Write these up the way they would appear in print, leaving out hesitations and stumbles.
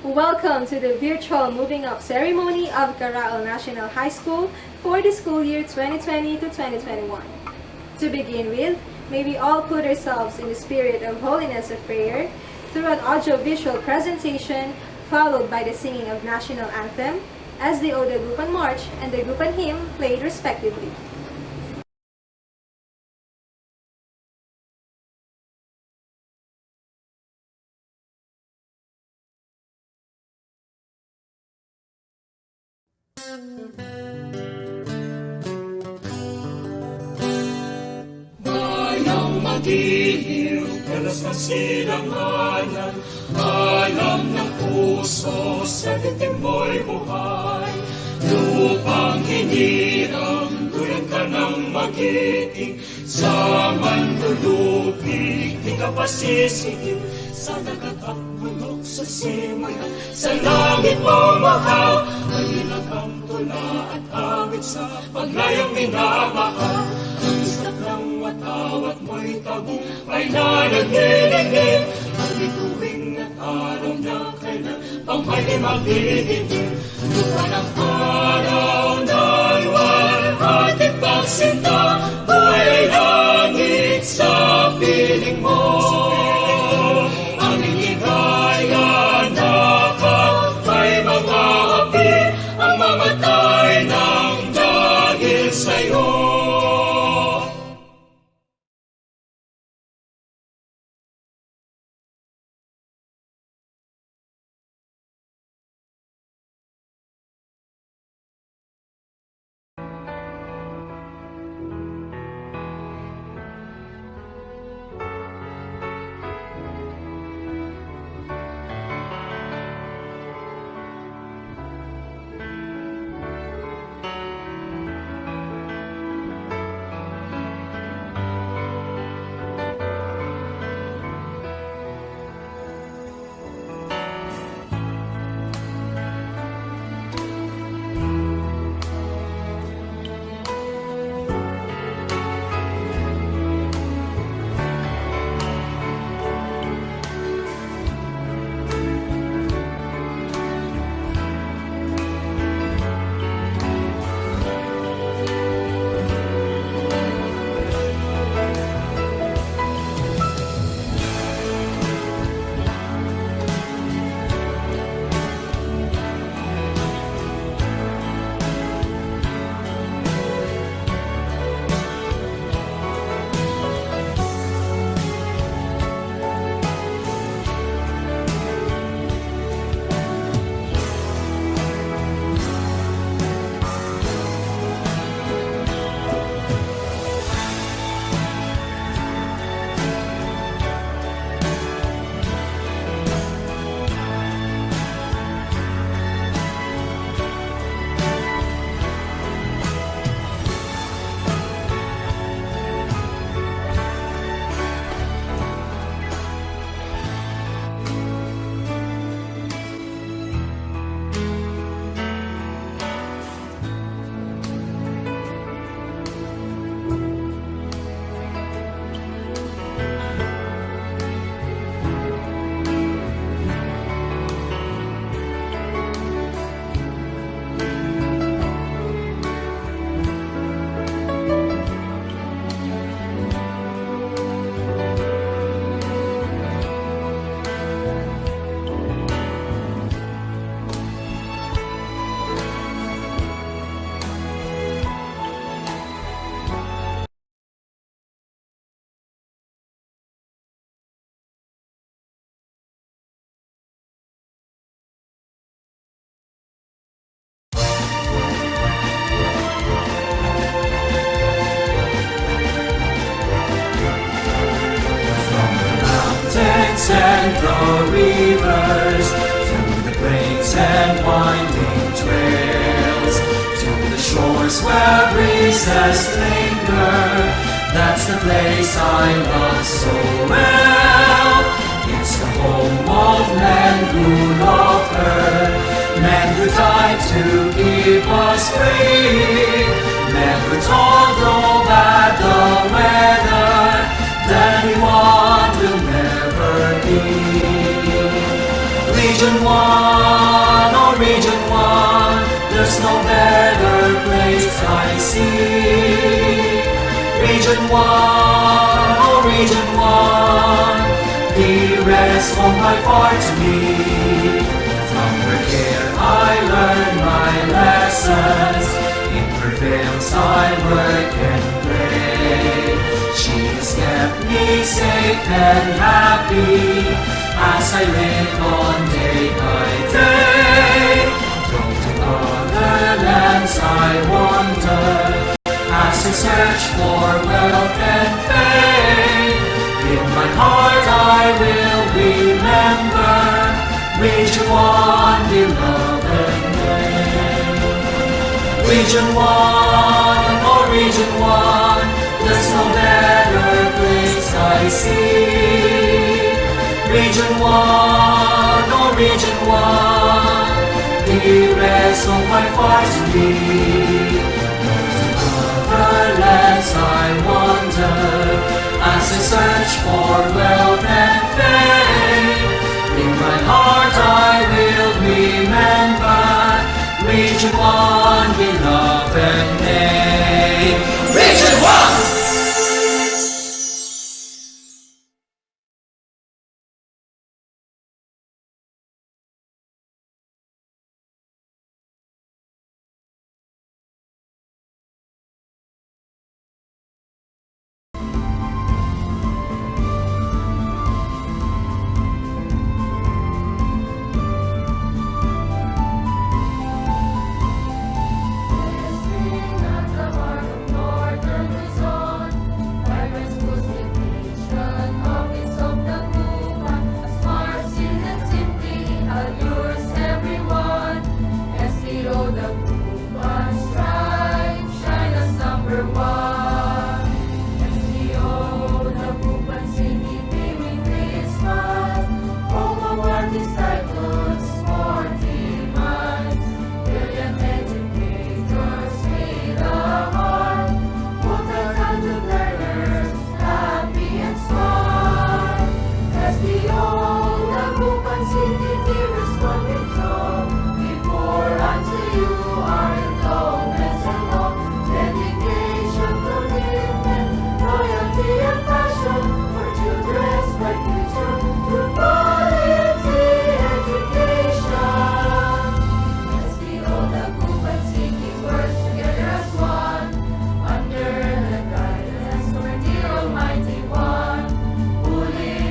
Welcome to the virtual moving up ceremony of Caraol National High School for the school year 2020 to 2021. To begin with, may we all put ourselves in the spirit of holiness of prayer through an audio-visual presentation followed by the singing of national anthem as the Oda Gupan March and the Gupan Hymn played respectively. Bayang magiliw, dalas ng silanganan, alam ng puso, sa dibdib mo'y buhay. Lupang hinirang, tulad ka ng magiting, sa manlulupig, di ka pasisigil, sa dagat at bulok, sa simula, sa langit mo mahal, malinag ang tula at awit sa paglayang minamahal. Ang istak ng watawat mo'y tabu, ay nananilingin, ang bituwing at araw na kailan, pangmali magdidinig. Lupa ng araw na iwan, ating pagsinta, buhay ay langit sa piling mo. Aming ligaya na may mga api, ang mamatay ng dahil sa'yo. And the rivers, through the plains and winding trails, to the shores where breezes linger. That's the place I love so well. It's the home of men who loved her, men who died to keep us free, men who told no bad the weather, that anyone will never be. Region 1 there's no better place I see. Region 1, oh Region 1, dearest home by far to me. From her care I learn my lessons, in her veils I work and play. She has kept me safe and happy as I live on day by day. From to other lands I wander, as I search for wealth and fame. In my heart I will remember Region 1, beloved name. Region 1, oh Region 1, there's no better place I see. Region 1, oh Region 1, dearest of my far to be. Other lands I wander, as I search for wealth and fame. In my heart I will remember Region 1, beloved name. Region 1!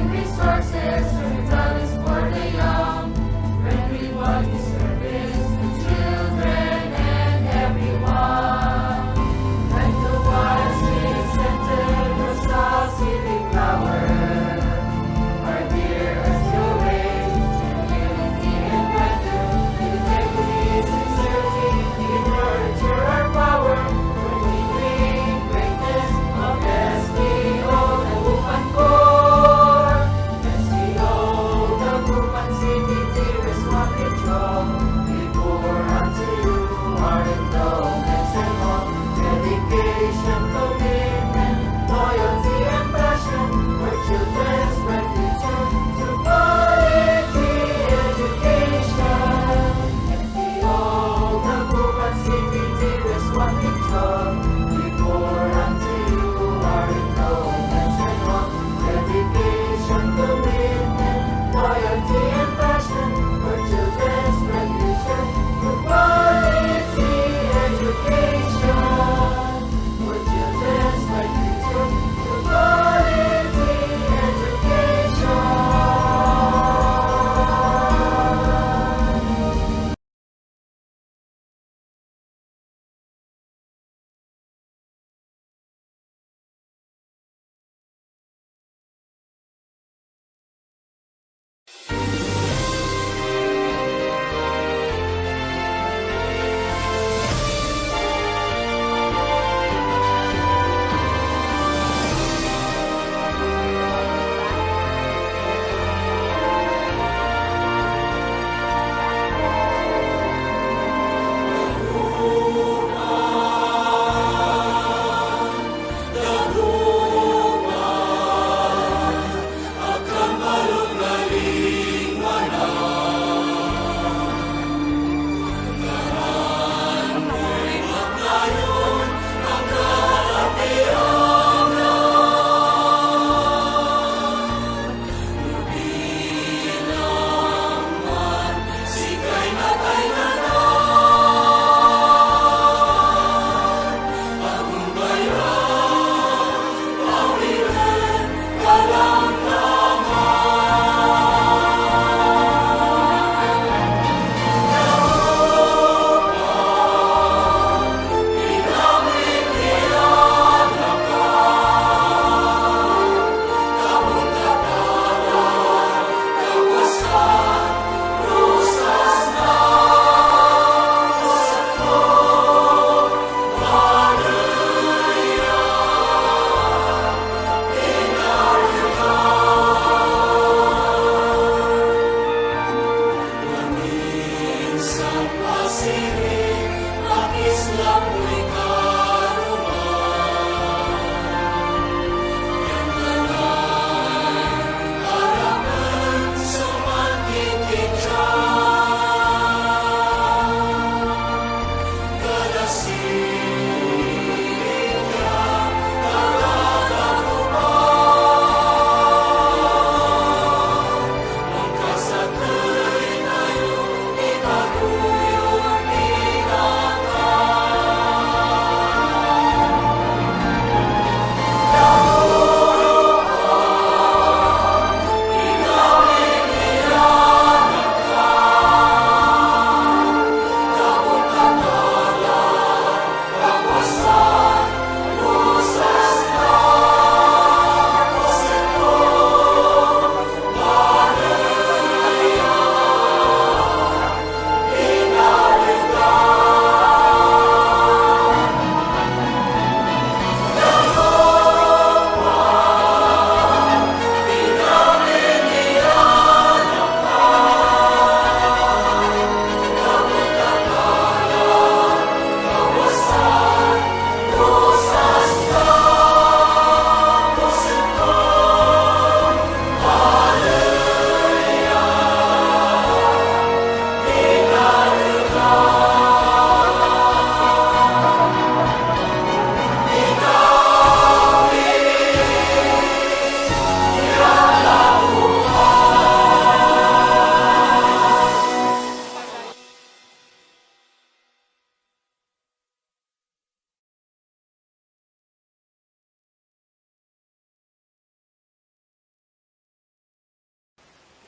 Resources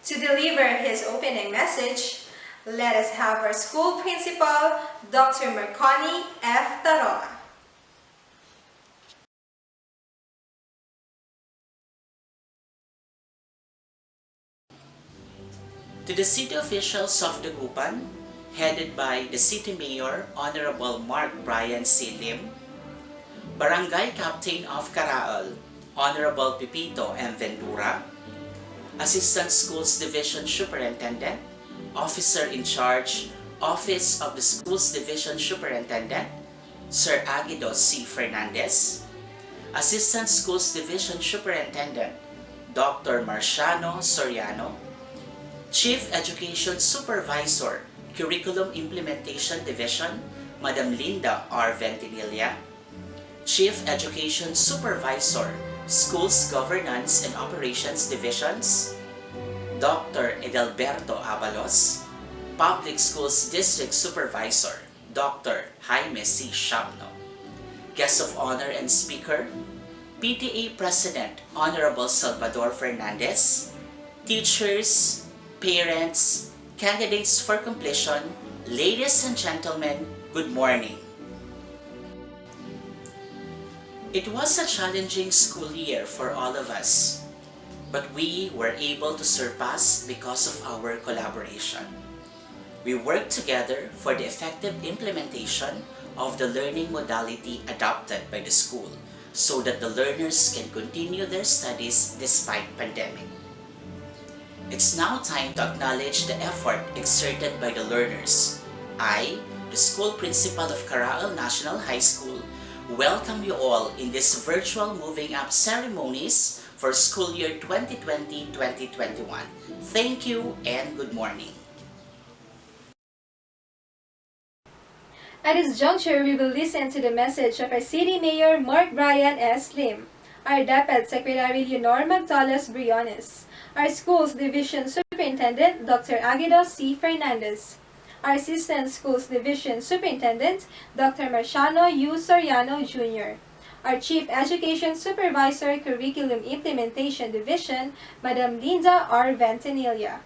To deliver his opening message, let us have our school principal, Dr. Marconi F. Taroa. To the city officials of Dagupan, headed by the City Mayor, Honorable Mark Brian C. Lim, Barangay Captain of Caraal, Honorable Pipito M. Ventura, Assistant Schools Division Superintendent, Officer in Charge, Office of the Schools Division Superintendent, Sir Aguido C. Fernandez, Assistant Schools Division Superintendent, Dr. Marciano Soriano, Chief Education Supervisor, Curriculum Implementation Division, Madam Linda R. Ventimiglia, Chief Education Supervisor, Schools Governance and Operations Divisions, Dr. Edelberto Abalos, Public Schools District Supervisor, Dr. Jaime C. Shabno, Guest of Honor and Speaker, PTA President Honorable Salvador Fernandez, teachers, parents, candidates for completion, ladies and gentlemen, good morning. It was a challenging school year for all of us, but we were able to surpass because of our collaboration. We worked together for the effective implementation of the learning modality adopted by the school so that the learners can continue their studies despite pandemic. It's now time to acknowledge the effort exerted by the learners. I, the school principal of Caraal National High School, welcome you all in this virtual moving up ceremonies for school year 2020-2021. Thank you and good morning. At this juncture, we will listen to the message of our City Mayor Mark Brian S. Lim, our Deputy Secretary Leonor Magdalas Briones, our Schools Division Superintendent Dr. Aguido C. Fernandez, our Assistant Schools Division Superintendent Dr. Marciano U. Soriano Jr., our Chief Education Supervisor Curriculum Implementation Division Madam Linda R. Ventimiglia.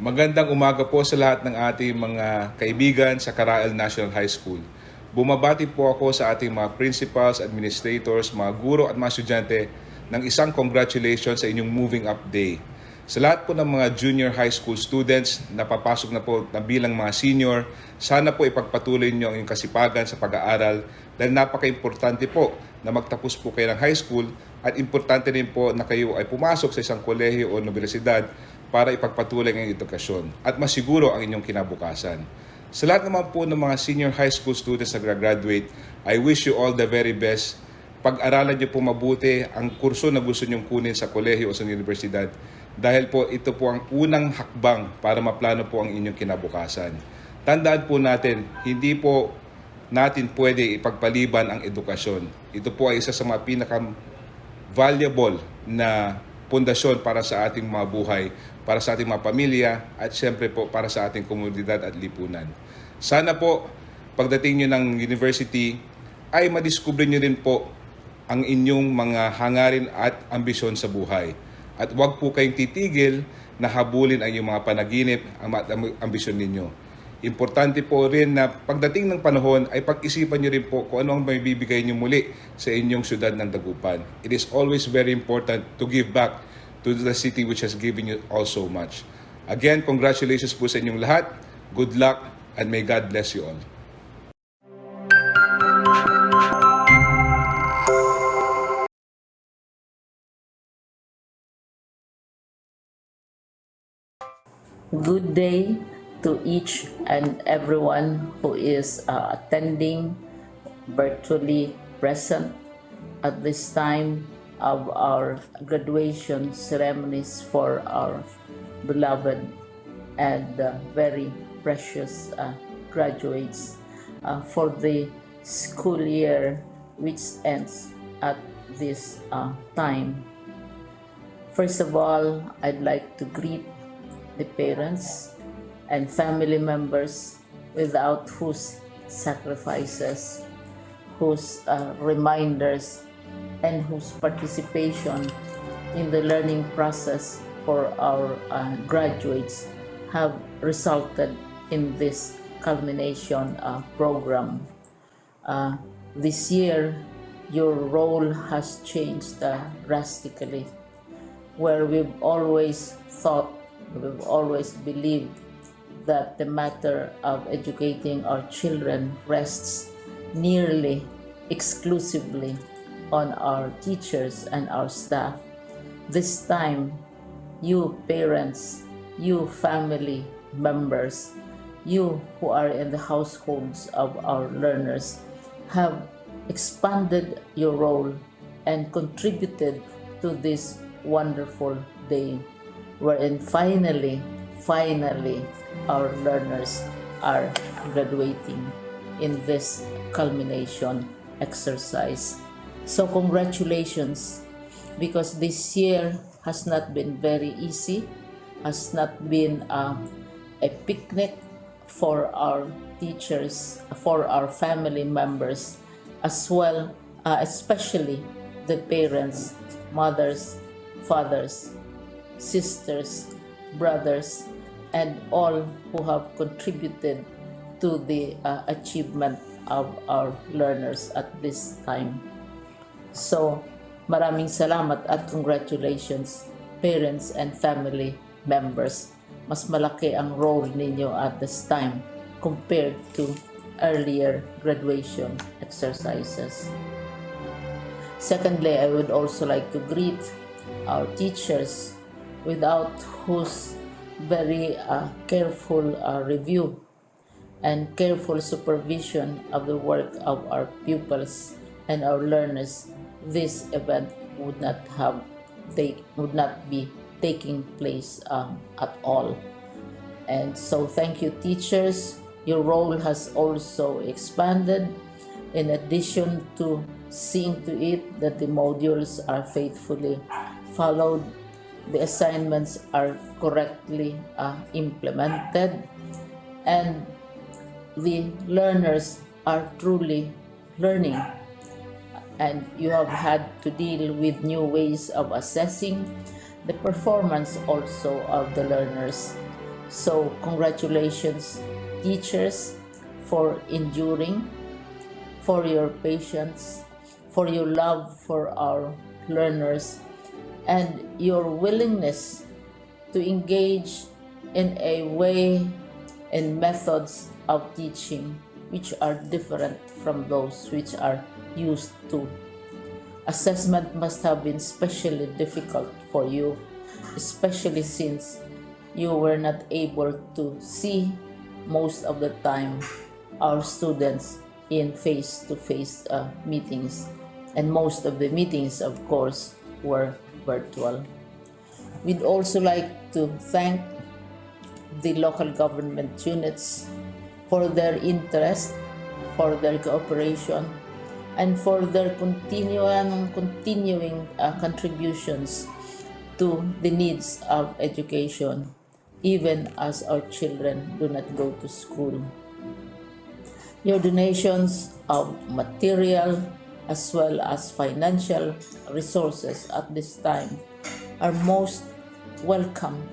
Magandang umaga po sa lahat ng ating mga kaibigan sa Caraal National High School. Bumabati po ako sa ating mga principals, administrators, mga guro at mga estudyante ng isang congratulations sa inyong moving up day. Sa lahat po ng mga junior high school students na papasok na po na bilang mga senior, sana po ipagpatuloy niyo ang inyong kasipagan sa pag-aaral dahil napaka-importante po na magtapos po kayo ng high school at importante rin po na kayo ay pumasok sa isang kolehiyo o universidad para ipagpatuloy ang inyong edukasyon at masiguro ang inyong kinabukasan. Sa lahat naman po ng mga senior high school students na graduate, I wish you all the very best. Pag-aralan niyo po mabuti ang kurso na gusto niyong kunin sa kolehiyo o sa universidad dahil po ito po ang unang hakbang para maplano po ang inyong kinabukasan. Tandaan po natin, hindi po natin pwede ipagpaliban ang edukasyon. Ito po ay isa sa mga pinaka-valuable na pundasyon para sa ating mga buhay, para sa ating mga pamilya, at siyempre po para sa ating komunidad at lipunan. Sana po, pagdating nyo ng university, ay madiskubre nyo rin po ang inyong mga hangarin at ambisyon sa buhay. At huwag po kayong titigil na habulin ang inyong mga panaginip, ang ambisyon ninyo. Importante po rin na pagdating ng panahon ay pag-isipan nyo rin po kung ano ang may bibigay nyo muli sa inyong syudad ng Dagupan. It is always very important to give back to the city which has given you all so much. Again, congratulations po sa inyong lahat. Good luck and may God bless you all. Good day to each and everyone who is attending virtually present at this time of our graduation ceremonies for our beloved and very precious graduates for the school year which ends at this time. First of all, I'd like to greet the parents and family members without whose sacrifices, whose reminders, and whose participation in the learning process for our graduates have resulted in this culmination program. This year, your role has changed drastically, where we've always thought, we've always believed that the matter of educating our children rests nearly exclusively on our teachers and our staff. This time, you parents, you family members, you who are in the households of our learners have expanded your role and contributed to this wonderful day wherein finally our learners are graduating in this culmination exercise. So congratulations, because this year has not been very easy, has not been a picnic for our teachers, for our family members, as well, especially the parents, mothers, fathers, sisters, brothers, and all who have contributed to the achievement of our learners at this time. So, maraming salamat at congratulations, parents and family members. Mas malaki ang role ninyo at this time compared to earlier graduation exercises. Secondly, I would also like to greet our teachers, without whose very careful review and careful supervision of the work of our pupils and our learners, this event would not be taking place at all. And so thank you, teachers. Your role has also expanded, in addition to seeing to it that the modules are faithfully followed, the assignments are correctly implemented, and the learners are truly learning. And you have had to deal with new ways of assessing the performance also of the learners. So congratulations, teachers, for enduring, for your patience, for your love for our learners, and your willingness to engage in a way and methods of teaching which are different from those which are used to. Assessment must have been especially difficult for you, especially since you were not able to see most of the time our students in face-to-face meetings, and most of the meetings, of course, were virtual. We'd also like to thank the local government units for their interest, for their cooperation, and for their continuing contributions to the needs of education, even as our children do not go to school. Your donations of material as well as financial resources at this time are most welcome,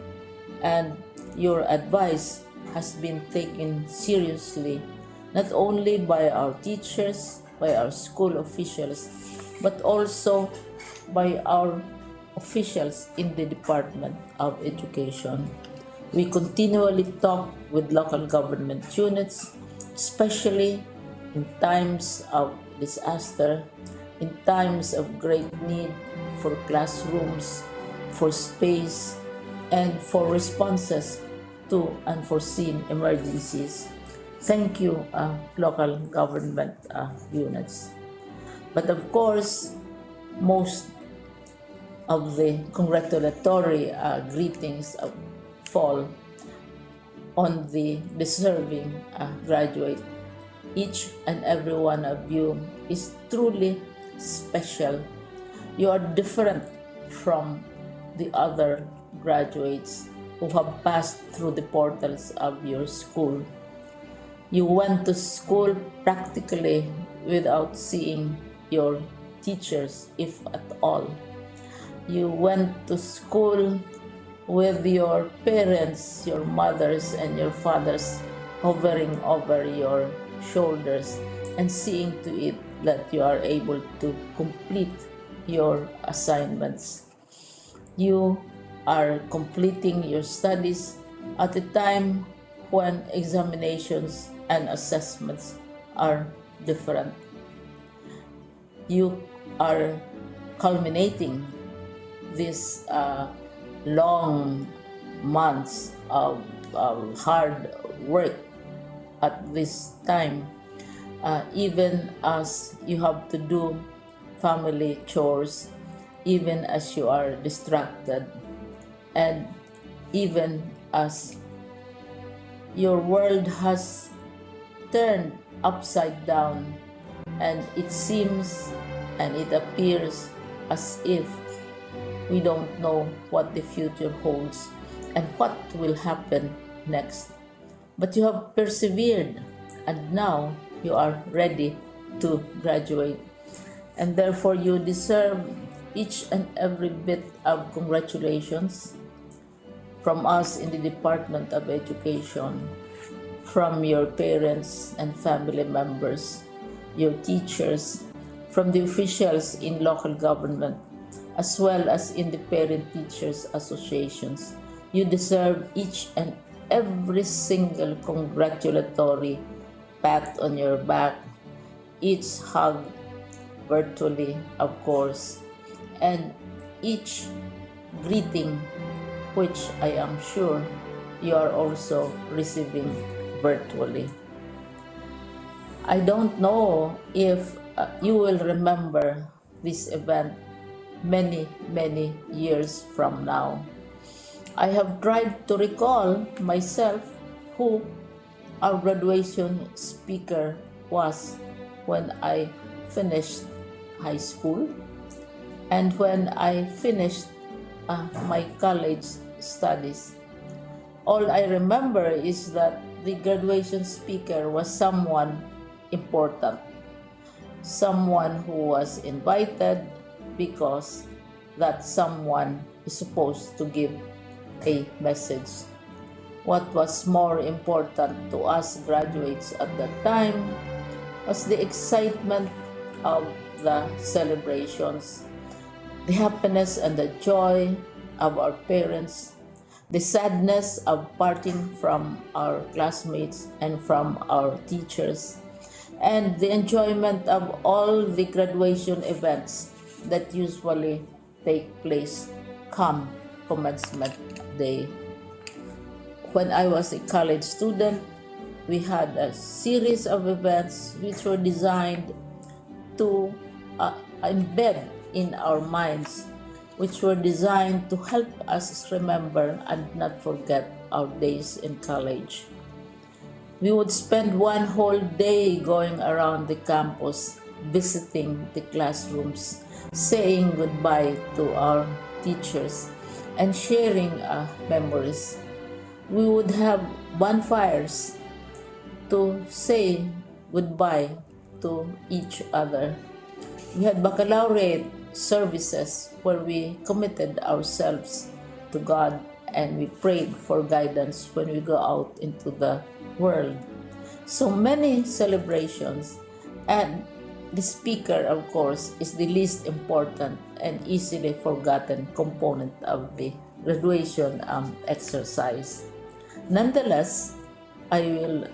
and your advice has been taken seriously not only by our teachers, by our school officials, but also by our officials in the Department of Education. We continually talk with local government units, especially in times of disaster, in times of great need for classrooms, for space, and for responses to unforeseen emergencies. Thank you, local government units. But of course, most of the congratulatory greetings fall on the deserving graduate. Each and every one of you is truly special. You are different from the other graduates who have passed through the portals of your school. You went to school practically without seeing your teachers, if at all. You went to school with your parents, your mothers and your fathers hovering over your shoulders and seeing to it that you are able to complete your assignments. You are completing your studies at a time when examinations and assessments are different. You are culminating these long months of hard work at this time, even as you have to do family chores, even as you are distracted, and even as your world has turned upside down, and it seems and it appears as if we don't know what the future holds and what will happen next. But you have persevered, and now you are ready to graduate, and therefore you deserve each and every bit of congratulations from us in the Department of Education, from your parents and family members, your teachers, from the officials in local government, as well as in the parent teachers associations. You deserve each and every single congratulatory pat on your back, each hug virtually, of course, and each greeting, which I am sure you are also receiving virtually. I don't know if you will remember this event many years from now. I have tried to recall myself who our graduation speaker was when I finished high school and when I finished my college studies. All I remember is that the graduation speaker was someone important, someone who was invited because that someone is supposed to give a message. What was more important to us graduates at that time was the excitement of the celebrations, the happiness and the joy of our parents, the sadness of parting from our classmates and from our teachers, and the enjoyment of all the graduation events that usually take place come commencement day. When I was a college student, we had a series of events which were designed to embed in our minds, which were designed to help us remember and not forget our days in college. We would spend one whole day going around the campus, visiting the classrooms, saying goodbye to our teachers, and sharing memories. We would have bonfires to say goodbye to each other. We had baccalaureate services where we committed ourselves to God and we prayed for guidance when we go out into the world. So many celebrations, and the speaker, of course, is the least important and easily forgotten component of the graduation exercise. Nonetheless, I will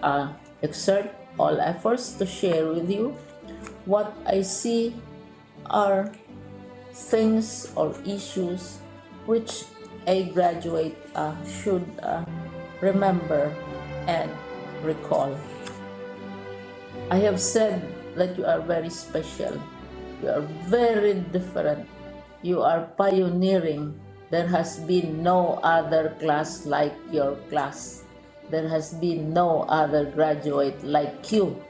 exert all efforts to share with you what I see are things or issues which a graduate should remember and recall. I have said that you are very special. You are very different. You are pioneering. There has been no other class like your class. There has been no other graduate like you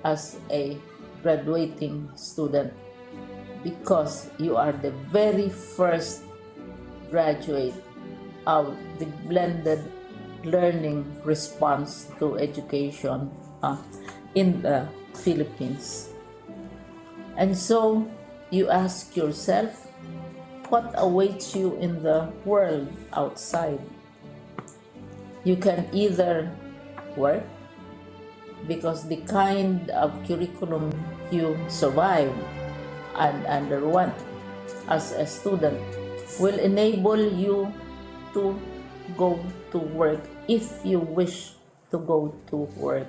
as a graduating student, because you are the very first graduate of the blended learning response to education in the Philippines. And so you ask yourself, what awaits you in the world outside? You can either work, because the kind of curriculum you survive and underwent as a student will enable you to go to work if you wish to go to work.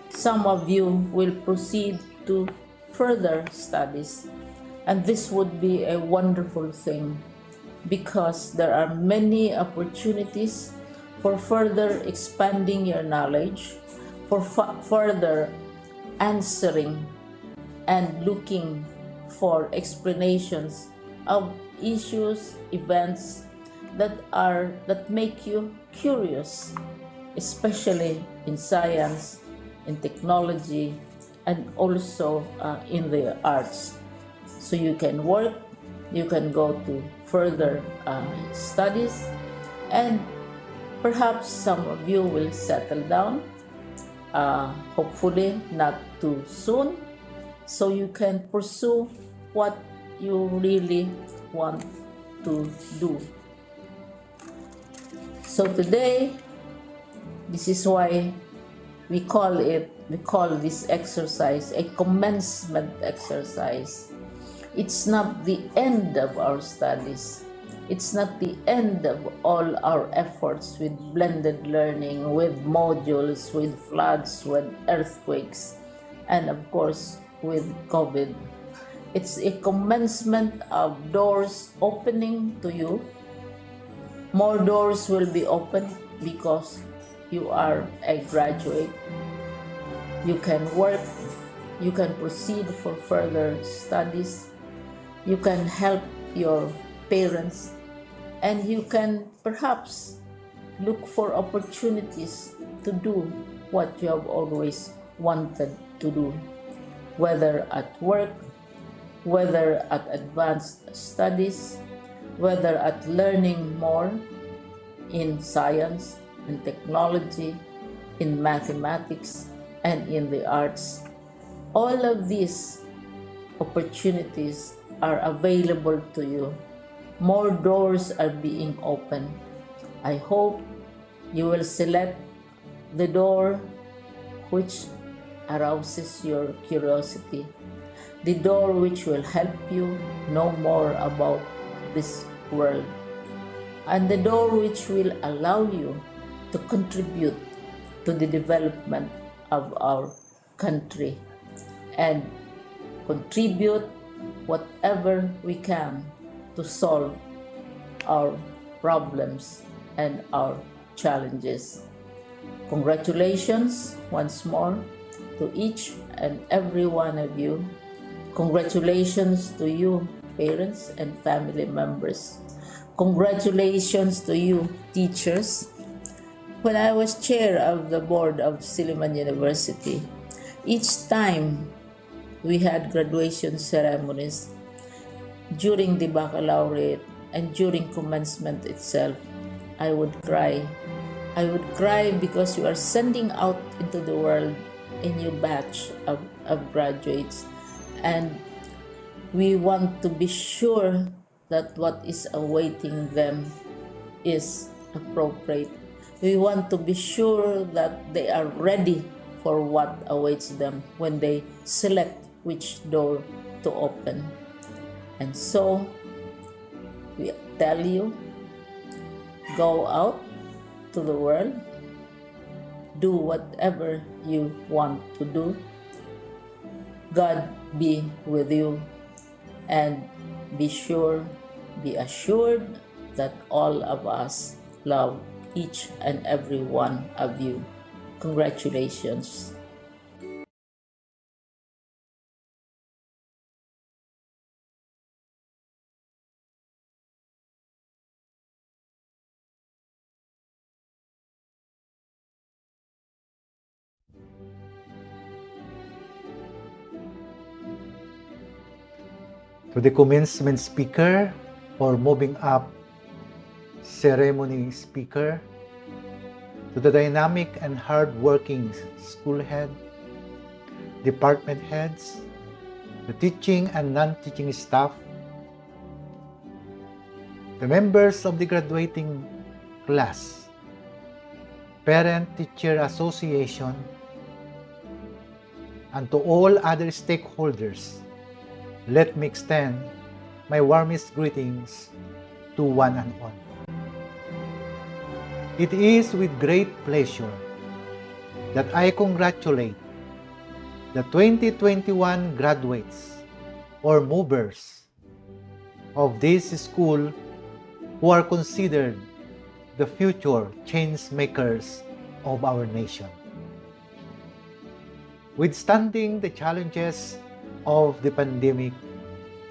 Some of you will proceed to further studies, and this would be a wonderful thing because there are many opportunities for further expanding your knowledge, for further answering and looking for explanations of issues, events that make you curious, especially in science, in technology, and also in the arts. So you can work, you can go to further studies, and perhaps some of you will settle down, hopefully not too soon, so you can pursue what you really want to do. So today, this is why we call this exercise a commencement exercise. It's not the end of our studies. It's not the end of all our efforts with blended learning, with modules, with floods, with earthquakes, and of course with COVID. It's a commencement of doors opening to you. More doors will be opened because you are a graduate. You can work, you can proceed for further studies, you can help your parents, and you can perhaps look for opportunities to do what you have always wanted to do, whether at work, whether at advanced studies, whether at learning more in science and technology, in mathematics, and in the arts. All of these opportunities are available to you. More doors are being opened. I hope you will select the door which arouses your curiosity, the door which will help you know more about this world. and the door which will allow you to contribute to the development of our country and contribute whatever we can to solve our problems and our challenges. Congratulations once more to each and every one of you. Congratulations to you, parents and family members. Congratulations to you, teachers. When I was chair of the board of Silliman University, each time we had graduation ceremonies during the baccalaureate and during commencement itself, I would cry. I would cry because you are sending out into the world a new batch of graduates, and we want to be sure that what is awaiting them is appropriate. We want to be sure that they are ready for what awaits them when they select which door to open. And so, we tell you, go out to the world, do whatever you want to do. God be with you, and be assured that all of us love each and every one of you. Congratulations. To the commencement speaker or moving up ceremony speaker, to the dynamic and hard-working school head, department heads, the teaching and non-teaching staff, the members of the graduating class, parent-teacher association, and to all other stakeholders, let me extend my warmest greetings to one and all. It is with great pleasure that I congratulate the 2021 graduates or movers of this school who are considered the future change makers of our nation. Withstanding the challenges of the pandemic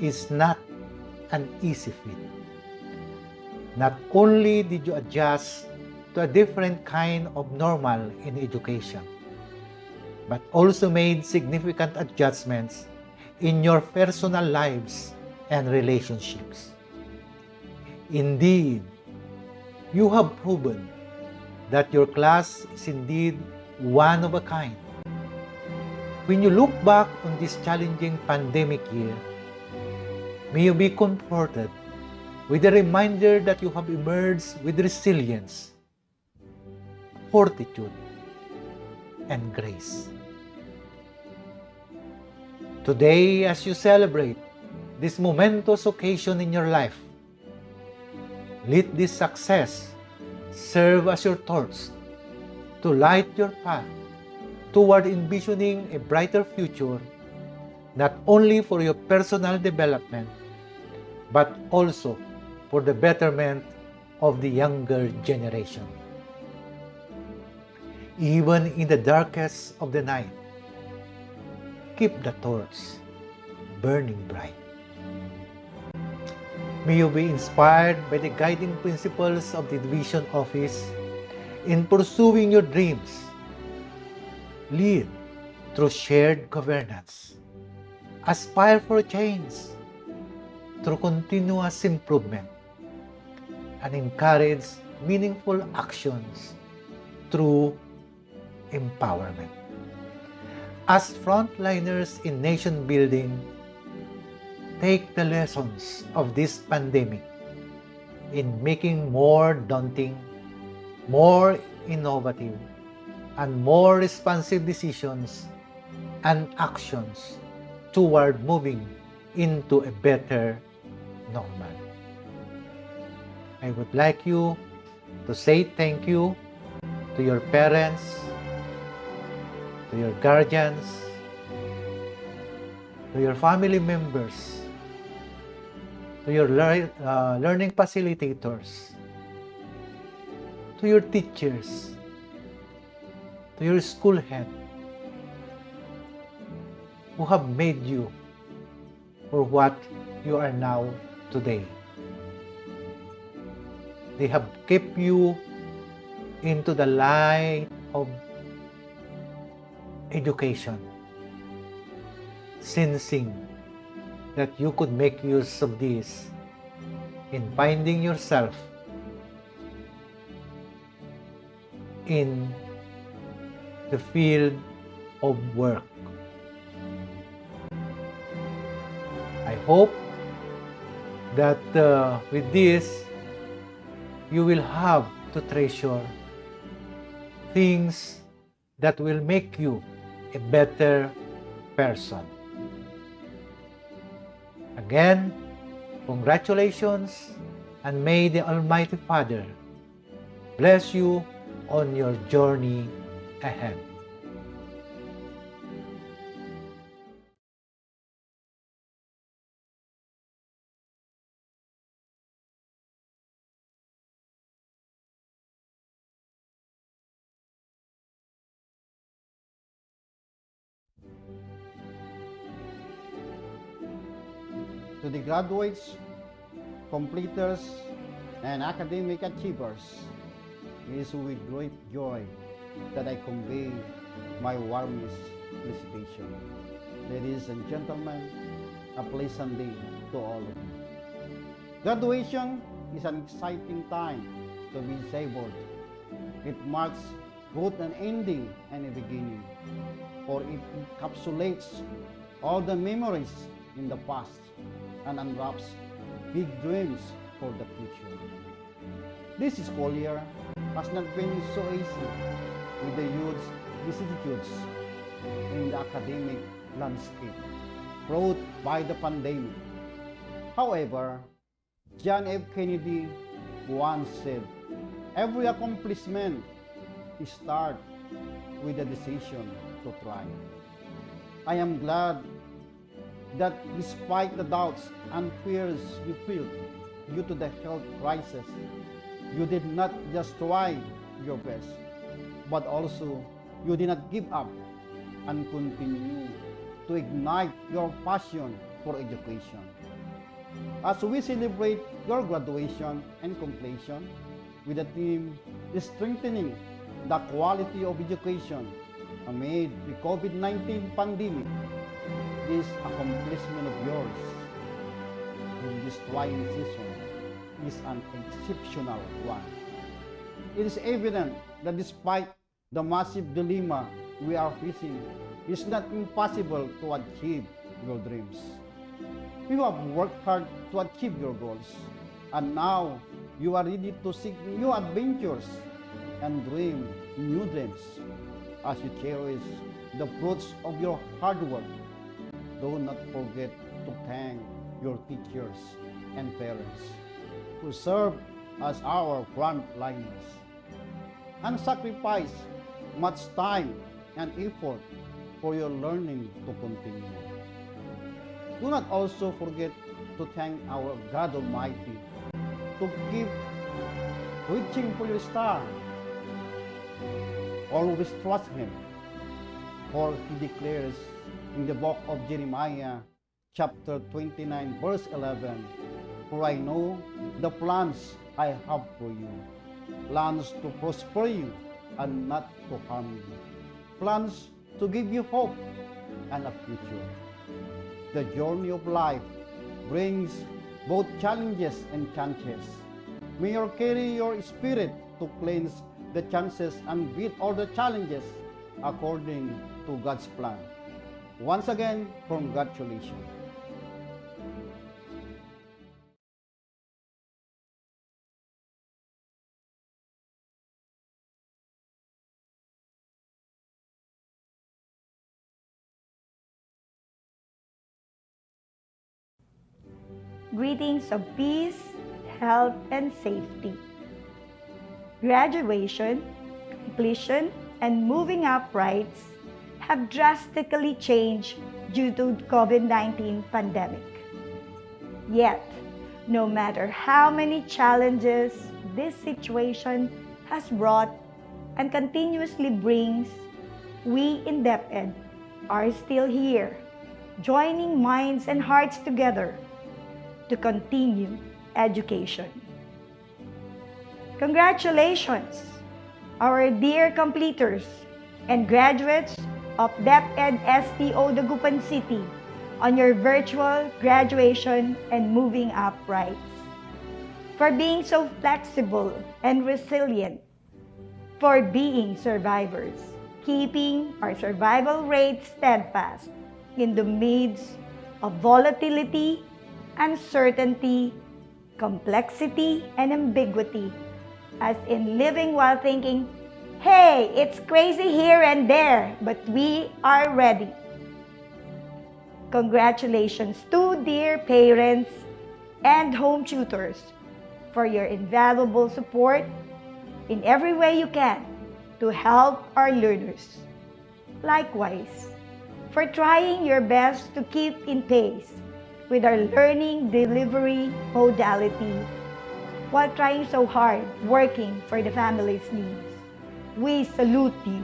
is not an easy feat. Not only did you adjust to a different kind of normal in education, but also made significant adjustments in your personal lives and relationships. Indeed, you have proven that your class is indeed one of a kind. When you look back on this challenging pandemic year, may you be comforted with the reminder that you have emerged with resilience, fortitude, and grace. Today, as you celebrate this momentous occasion in your life, let this success serve as your torch to light your path toward envisioning a brighter future, not only for your personal development, but also for the betterment of the younger generation. Even in the darkest of the night, keep the torch burning bright. May you be inspired by the guiding principles of the Division Office in pursuing your dreams. Lead through shared governance. Aspire for change through continuous improvement, and encourage meaningful actions through empowerment. As frontliners in nation building, take the lessons of this pandemic in making more daunting, more innovative, and more responsive decisions and actions toward moving into a better normal. I would like you to say thank you to your parents, to your guardians, to your family members, to your learning facilitators, to your teachers, to your school head, who have made you for what you are now today. They have kept you into the light of education, sensing that you could make use of this in finding yourself in the field of work. I hope that with this, you will have to treasure things that will make you a better person. Again, congratulations, and may the Almighty Father bless you on your journey ahead. To the graduates, completers, and academic achievers, it is with great joy that I convey my warmest felicitation. Ladies and gentlemen, a pleasant day to all of you. Graduation is an exciting time to be savored. It marks both an ending and a beginning, for it encapsulates all the memories in the past and unwraps big dreams for the future. This school year has not been so easy with the huge vicissitudes in the academic landscape brought by the pandemic. However, John F. Kennedy once said, "Every accomplishment starts with a decision to try." I am glad that despite the doubts and fears you feel due to the health crisis, you did not just try your best, but also you did not give up and continue to ignite your passion for education. As we celebrate your graduation and completion with the theme strengthening the quality of education amid the COVID-19 pandemic, this accomplishment of yours in this trying season is an exceptional one. It is evident that despite the massive dilemma we are facing, it is not impossible to achieve your dreams. You have worked hard to achieve your goals, and now you are ready to seek new adventures and dream new dreams. As you cherish the fruits of your hard work, do not forget to thank your teachers and parents who serve as our frontliners and sacrifice much time and effort for your learning to continue. Do not also forget to thank our God Almighty to keep reaching for your star. Always trust Him, for He declares in the book of Jeremiah, chapter 29, verse 11, "For I know the plans I have for you, plans to prosper you and not to harm you, plans to give you hope and a future." The journey of life brings both challenges and chances. May you carry your spirit to cleanse the chances and beat all the challenges according to God's plan. Once again, congratulations. Greetings of peace, health, and safety. Graduation, completion, and moving up rights have drastically changed due to COVID-19 pandemic. Yet, no matter how many challenges this situation has brought and continuously brings, we in DepEd are still here, joining minds and hearts together to continue education. Congratulations, our dear completers and graduates of DepEd STO Dagupan City on your virtual graduation and moving up rights. For being so flexible and resilient, for being survivors, keeping our survival rate steadfast in the midst of volatility, uncertainty, complexity, and ambiguity, as in living while thinking, hey, it's crazy here and there, but we are ready. Congratulations to dear parents and home tutors for your invaluable support in every way you can to help our learners. Likewise, for trying your best to keep in pace with our learning delivery modality while trying so hard working for the family's needs. We salute you.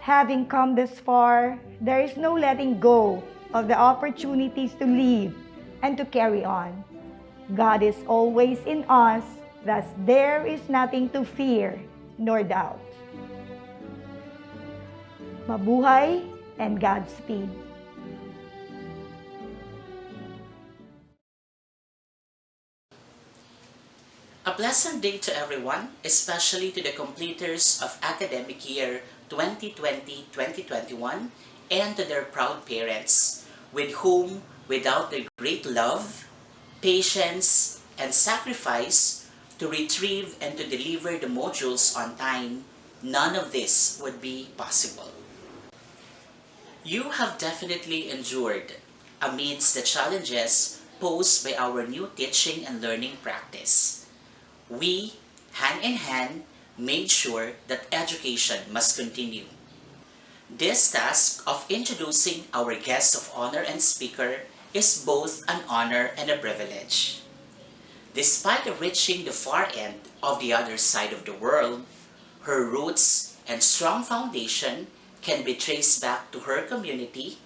Having come this far, there is no letting go of the opportunities to live and to carry on. God is always in us, thus there is nothing to fear nor doubt. Mabuhay and Godspeed. A pleasant day to everyone, especially to the completers of academic year 2020-2021 and to their proud parents, with whom, without their great love, patience, and sacrifice to retrieve and to deliver the modules on time, none of this would be possible. You have definitely endured amidst the challenges posed by our new teaching and learning practice. We, hand in hand, made sure that education must continue. This task of introducing our guest of honor and speaker is both an honor and a privilege. Despite reaching the far end of the other side of the world, her roots and strong foundation can be traced back to her community,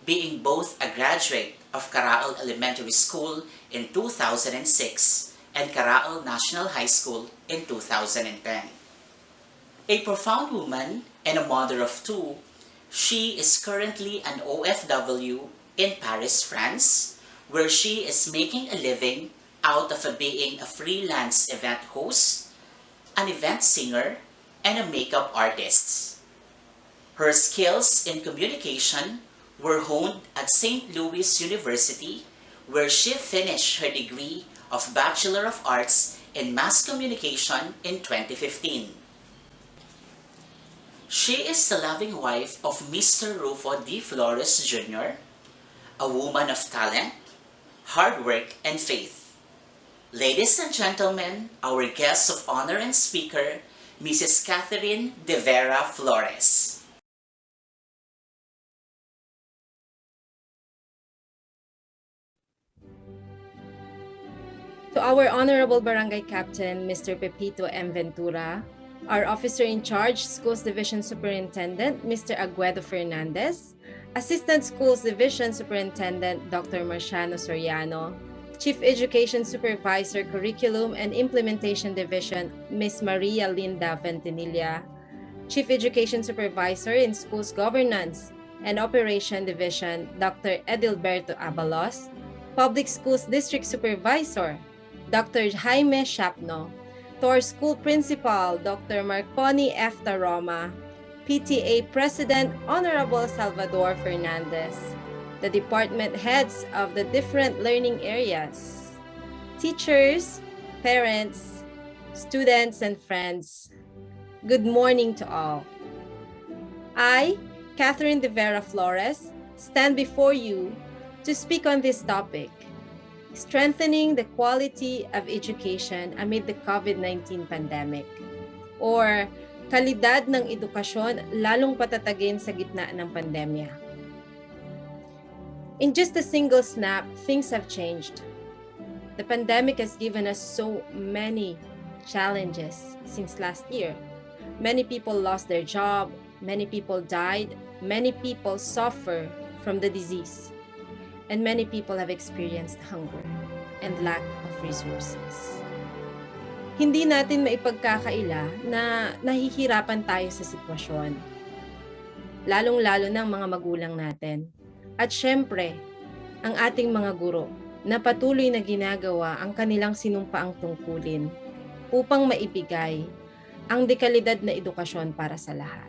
being both a graduate of Caraol Elementary School in 2006 and Caraol National High School in 2010. A profound woman and a mother of two, she is currently an OFW in Paris, France, where she is making a living out of being a freelance event host, an event singer, and a makeup artist. Her skills in communication were honed at St. Louis University, where she finished her degree of Bachelor of Arts in Mass Communication in 2015. She is the loving wife of Mr. Rufo D. Flores Jr., a woman of talent, hard work, and faith. Ladies and gentlemen, our guest of honor and speaker, Mrs. Catherine De Vera Flores. To our Honorable Barangay Captain, Mr. Pepito M. Ventura, our Officer in Charge, Schools Division Superintendent, Mr. Aguedo Fernandez, Assistant Schools Division Superintendent, Dr. Marciano Soriano, Chief Education Supervisor, Curriculum and Implementation Division, Ms. Maria Linda Ventinilla, Chief Education Supervisor in Schools Governance and Operation Division, Dr. Edilberto Abalos, Public Schools District Supervisor, Dr. Jaime Shapno, to our school principal, Dr. Marconi F. Taroma, PTA President, Honorable Salvador Fernandez, the department heads of the different learning areas, teachers, parents, students, and friends. Good morning to all. I, Catherine De Vera Flores, stand before you to speak on this topic, strengthening the quality of education amid the COVID-19 pandemic, or kalidad ng edukasyon lalong patatagin sa gitna ng pandemya. In just a single snap, things have changed. The pandemic has given us so many challenges since last year. Many people lost their job, many people died, many people suffer from the disease, and many people have experienced hunger and lack of resources. Hindi natin maipagkakaila na nahihirapan tayo sa sitwasyon, lalong-lalo ng mga magulang natin. At syempre, ang ating mga guro na patuloy na ginagawa ang kanilang sinumpaang tungkulin upang maibigay ang dekalidad na edukasyon para sa lahat.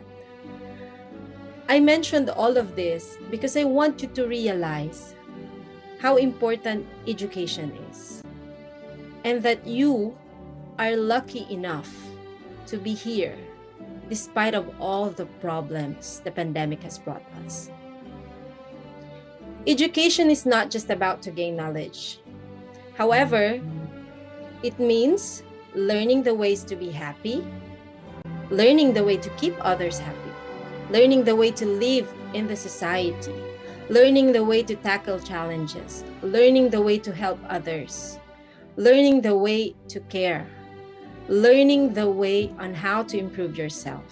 I mentioned all of this because I want you to realize how important education is, and that you are lucky enough to be here despite of all the problems the pandemic has brought us. Education is not just about to gain knowledge. However, it means learning the ways to be happy, learning the way to keep others happy, learning the way to live in the society, learning the way to tackle challenges, learning the way to help others, learning the way to care, learning the way on how to improve yourself,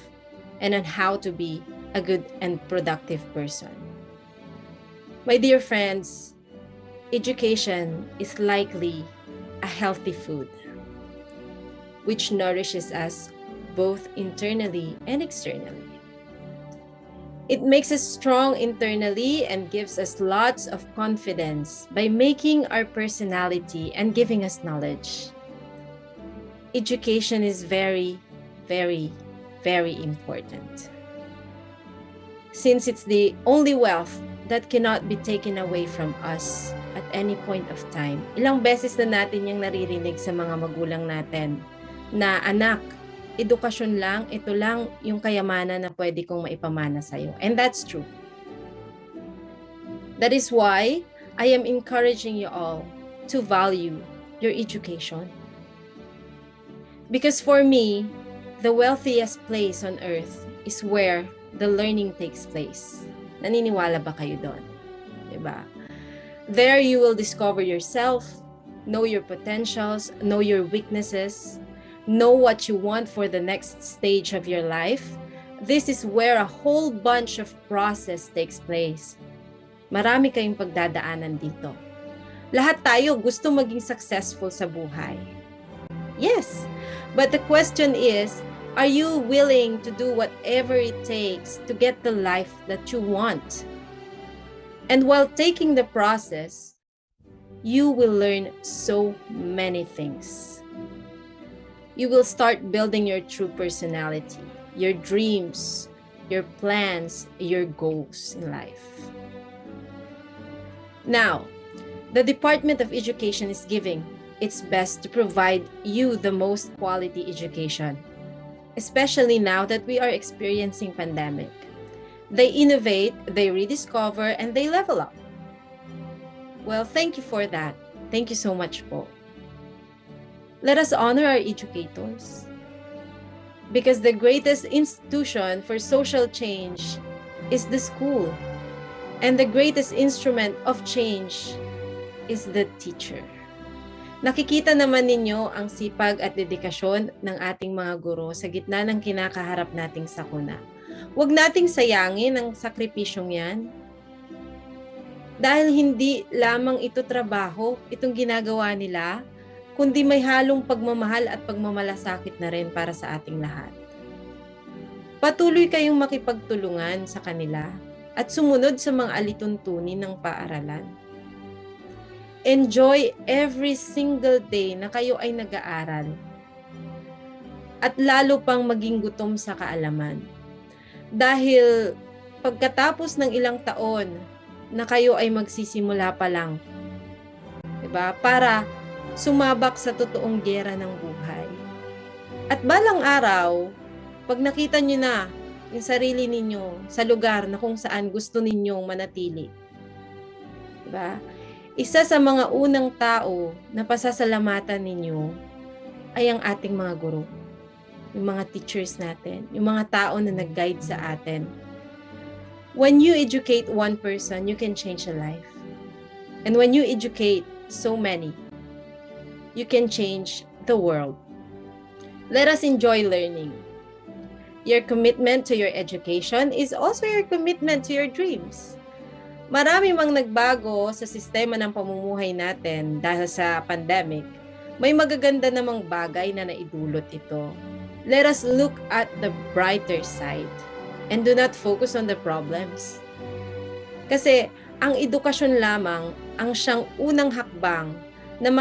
and on how to be a good and productive person. My dear friends, education is likely a healthy food, which nourishes us both internally and externally. It makes us strong internally and gives us lots of confidence by making our personality and giving us knowledge. Education is very, very, very important, since it's the only wealth that cannot be taken away from us at any point of time. Ilang beses na natin yung naririnig sa mga magulang natin na, anak, edukasyon lang, ito lang yung kayamanan na pwede kong maipamana sa'yo. And that's true. That is why I am encouraging you all to value your education. Because for me, the wealthiest place on earth is where the learning takes place. Naniniwala ba kayo doon? Diba? There you will discover yourself, know your potentials, know your weaknesses, know what you want for the next stage of your life. This is where a whole bunch of process takes place. Marami kayong pagdadaanan dito. Lahat tayo gusto maging successful sa buhay. Yes, but the question is, are you willing to do whatever it takes to get the life that you want? And while taking the process, you will learn so many things. You will start building your true personality, your dreams, your plans, your goals in life. Now, the Department of Education is giving its best to provide you the most quality education, especially now that we are experiencing pandemic. They innovate, they rediscover, and they level up. Well, thank you for that. Thank you so much po. Let us honor our educators, because the greatest institution for social change is the school, and the greatest instrument of change is the teacher. Nakikita naman ninyo ang sipag at dedikasyon ng ating mga guro sa gitna ng kinakaharap nating sakuna. Huwag nating sayangin ang sakripisyong yan. Dahil hindi lamang ito trabaho, itong ginagawa nila, kundi may halong pagmamahal at pagmamalasakit na rin para sa ating lahat. Patuloy kayong makipagtulungan sa kanila at sumunod sa mga alituntunin ng paaralan. Enjoy every single day na kayo ay nag-aaral. At lalo pang maging gutom sa kaalaman. Dahil pagkatapos ng ilang taon na kayo ay magsisimula pa lang, diba? Para sumabak sa totoong giyera ng buhay. At balang araw, pag nakita nyo na yung sarili ninyo sa lugar na kung saan gusto ninyong manatili, diba? Isa sa mga unang tao na pasasalamatan ninyo ay ang ating mga guro, yung mga teachers natin, yung mga tao na nag-guide sa atin. When you educate one person, you can change a life. And when you educate so many, you can change the world. Let us enjoy learning. Your commitment to your education is also your commitment to your dreams. Marami mang nagbago sa sistema ng pamumuhay natin dahil sa pandemic. May magaganda namang bagay na naidulot ito. Let us look at the brighter side and do not focus on the problems. Kasi ang edukasyon lamang ang siyang unang hakbang na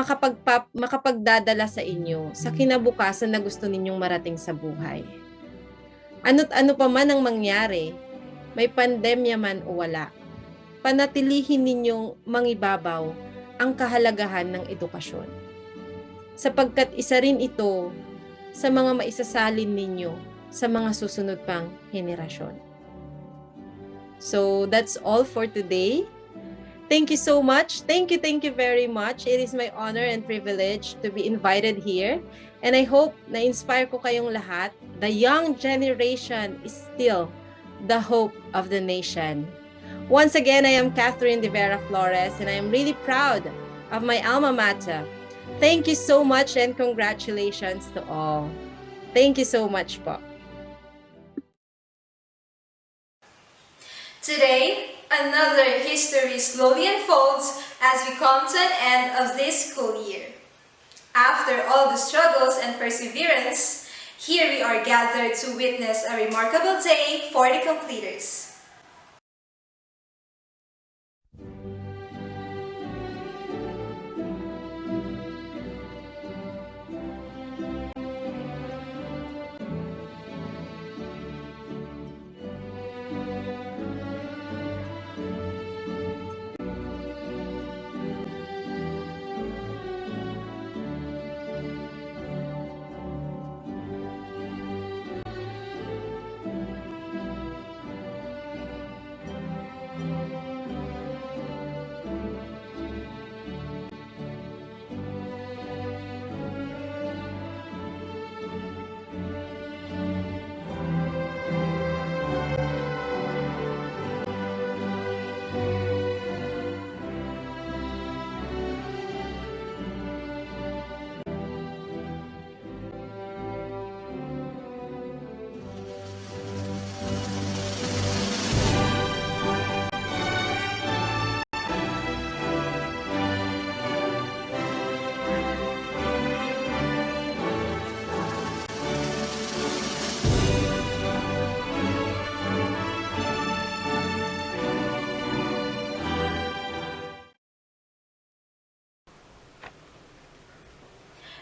makapagdadala sa inyo sa kinabukasan na gusto ninyong marating sa buhay. Ano't ano pa man ang mangyari, may pandemya man o wala, panatilihin ninyong mangibabaw ang kahalagahan ng edukasyon. Sapagkat isa rin ito sa mga maisasalin ninyo sa mga susunod pang henerasyon. So that's all for today. Thank you so much. Thank you very much. It is my honor and privilege to be invited here. And I hope na-inspire ko kayong lahat. The young generation is still the hope of the nation. Once again, I am Catherine De Vera Flores, and I am really proud of my alma mater. Thank you so much and congratulations to all. Thank you so much po. Today, another history slowly unfolds as we come to an end of this school year. After all the struggles and perseverance, here we are gathered to witness a remarkable day for the completers.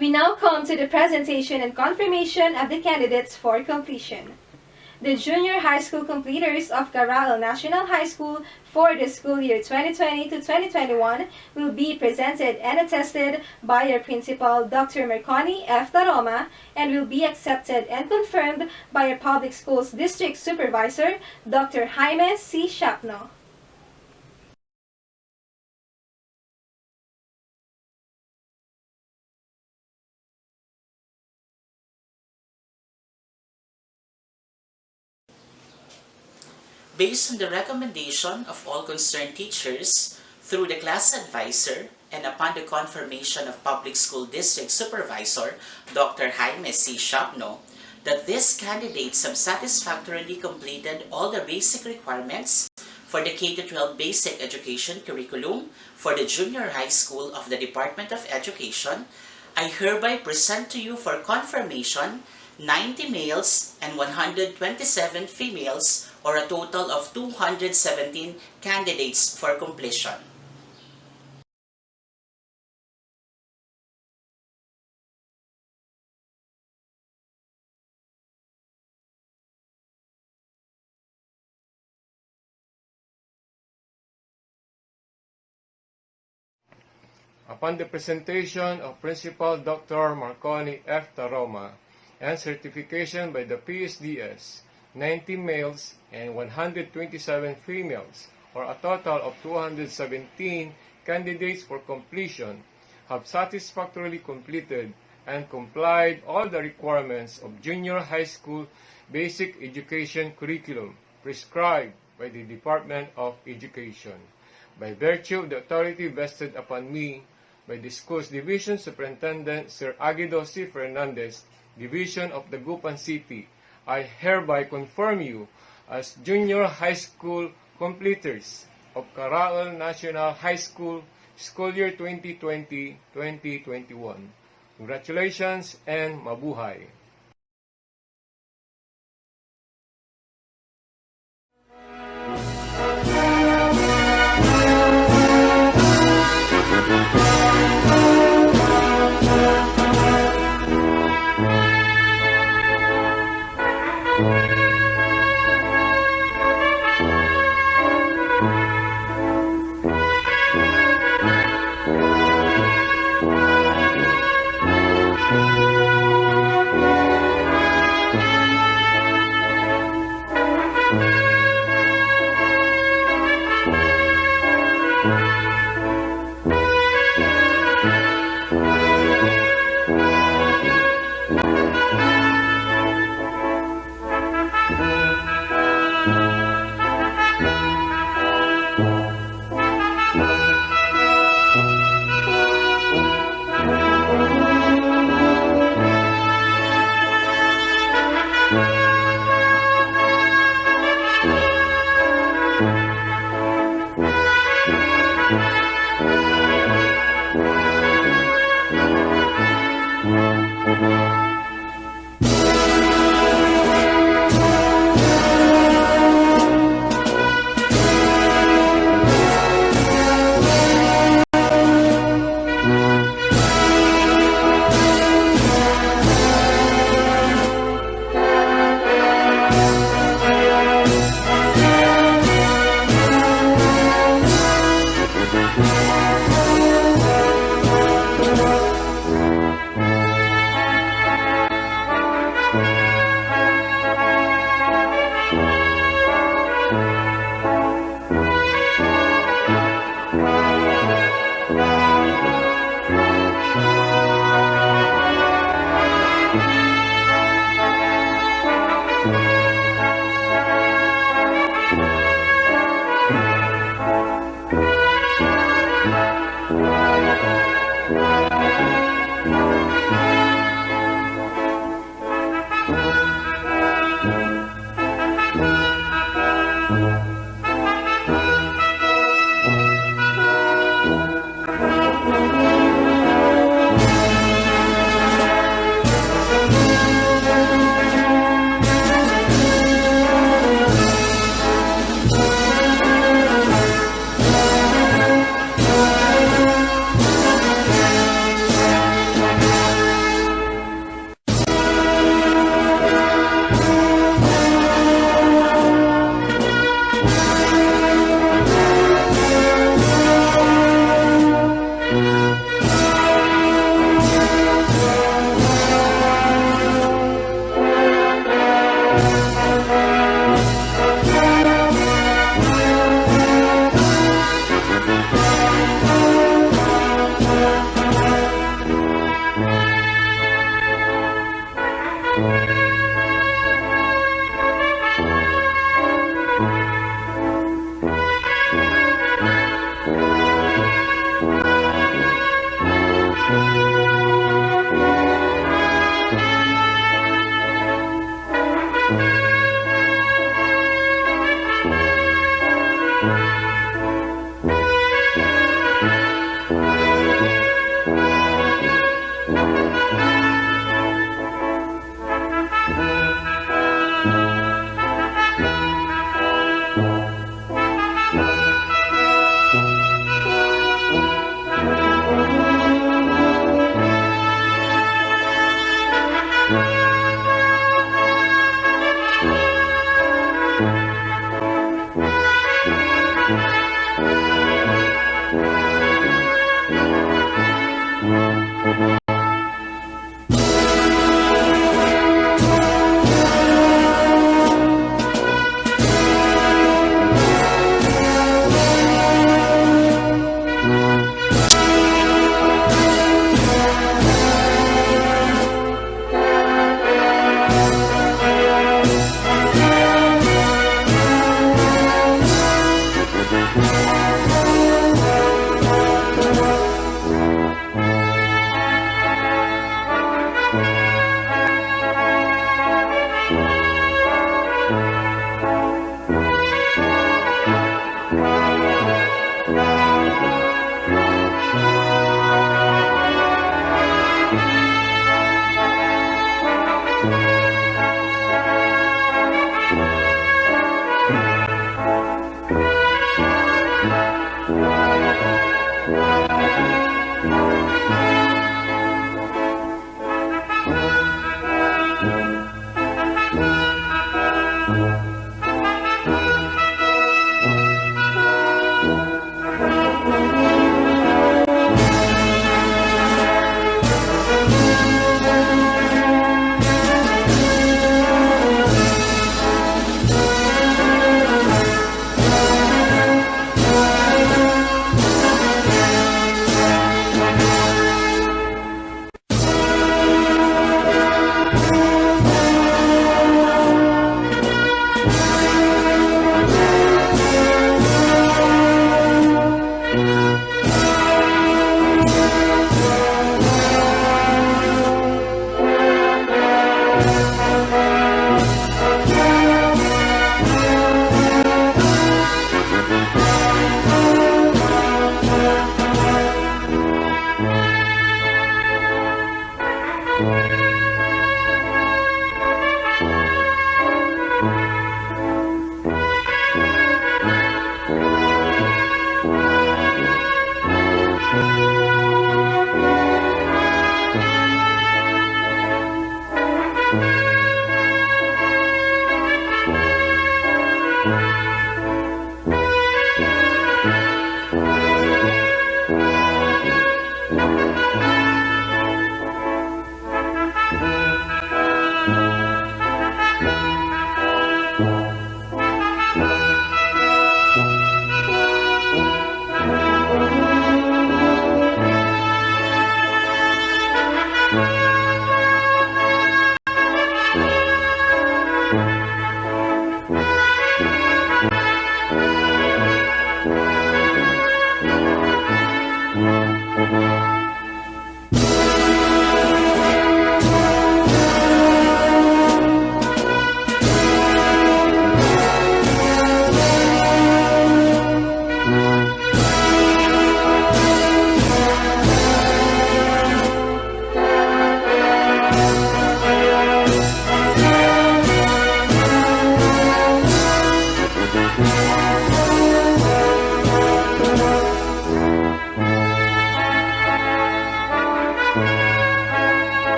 We now come to the presentation and confirmation of the candidates for completion. The junior high school completers of Carrael National High School for the school year 2020 to 2021 will be presented and attested by our principal, Dr. Merconi F. Taroma, and will be accepted and confirmed by our public schools district supervisor, Dr. Jaime C. Shapno. Based on the recommendation of all concerned teachers, through the class advisor, and upon the confirmation of Public School District Supervisor, Dr. Jaime C. Shapno, that these candidates have satisfactorily completed all the basic requirements for the K-12 basic education curriculum for the junior high school of the Department of Education, I hereby present to you for confirmation 90 males and 127 females, or a total of 217 candidates for completion. Upon the presentation of Principal Dr. Marconi F. Taroma and certification by the PSDS, 90 males and 127 females, or a total of 217 candidates for completion have satisfactorily completed and complied all the requirements of junior high school basic education curriculum prescribed by the Department of Education. By virtue of the authority vested upon me by the school's Division Superintendent Sir Aguido C. Fernandez, Division of the Gupan City, I hereby confirm you as junior high school completers of Caraol National High School, school year 2020-2021. Congratulations and mabuhay!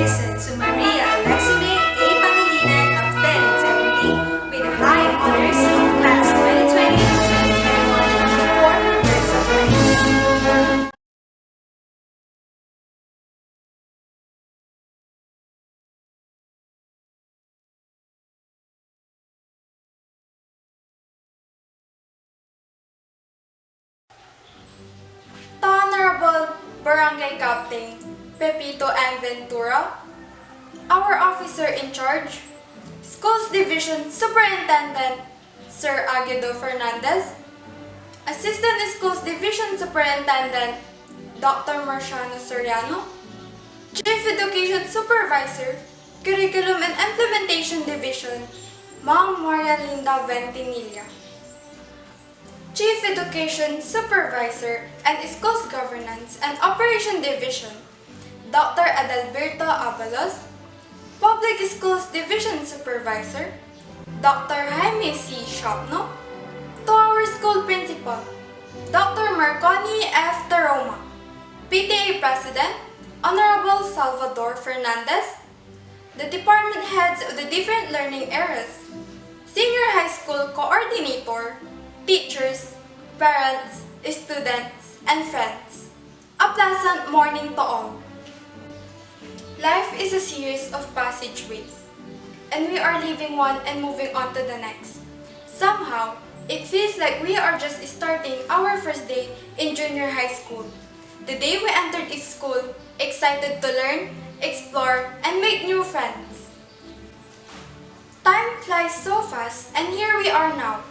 listen to Maria Alexime A. Pangilinan of 10 with high honors of class 2020 to 2021 for her verse of praise. The Honorable Barangay Captain Pepito M. Ventura, our officer in charge, Schools Division Superintendent Sir Aguedo Fernandez, Assistant Schools Division Superintendent Dr. Marciano Soriano, Chief Education Supervisor, Curriculum and Implementation Division, Ma'am Maria Linda Ventimiglia, Chief Education Supervisor and Schools Governance and Operation Division, Dr. Adalberto Abalos, Public Schools Division Supervisor, Dr. Jaime C. Shopno, to our school principal, Dr. Marconi F. Taroma, PTA President, Honorable Salvador Fernandez, the department heads of the different learning areas, senior high school coordinator, teachers, parents, students, and friends. A pleasant morning to all. Life is a series of passageways, and we are living one and moving on to the next. Somehow, it feels like we are just starting our first day in junior high school. The day we entered school, excited to learn, explore, and make new friends. Time flies so fast, and here we are now.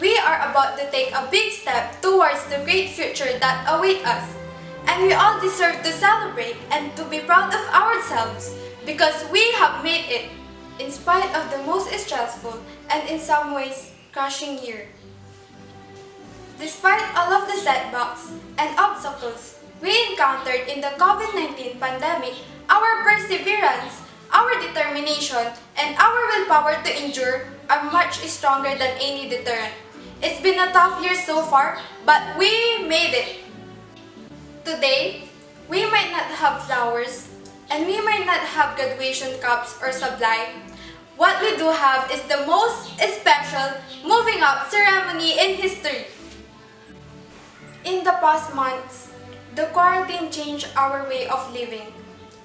We are about to take a big step towards the great future that awaits us. And we all deserve to celebrate and to be proud of ourselves because we have made it, in spite of the most stressful and in some ways crushing year. Despite all of the setbacks and obstacles we encountered in the COVID-19 pandemic, our perseverance, our determination, and our willpower to endure are much stronger than any deterrent. It's been a tough year so far, but we made it. Today, we might not have flowers, and we might not have graduation cups or sublime. What we do have is the most special moving up ceremony in history. In the past months, the quarantine changed our way of living,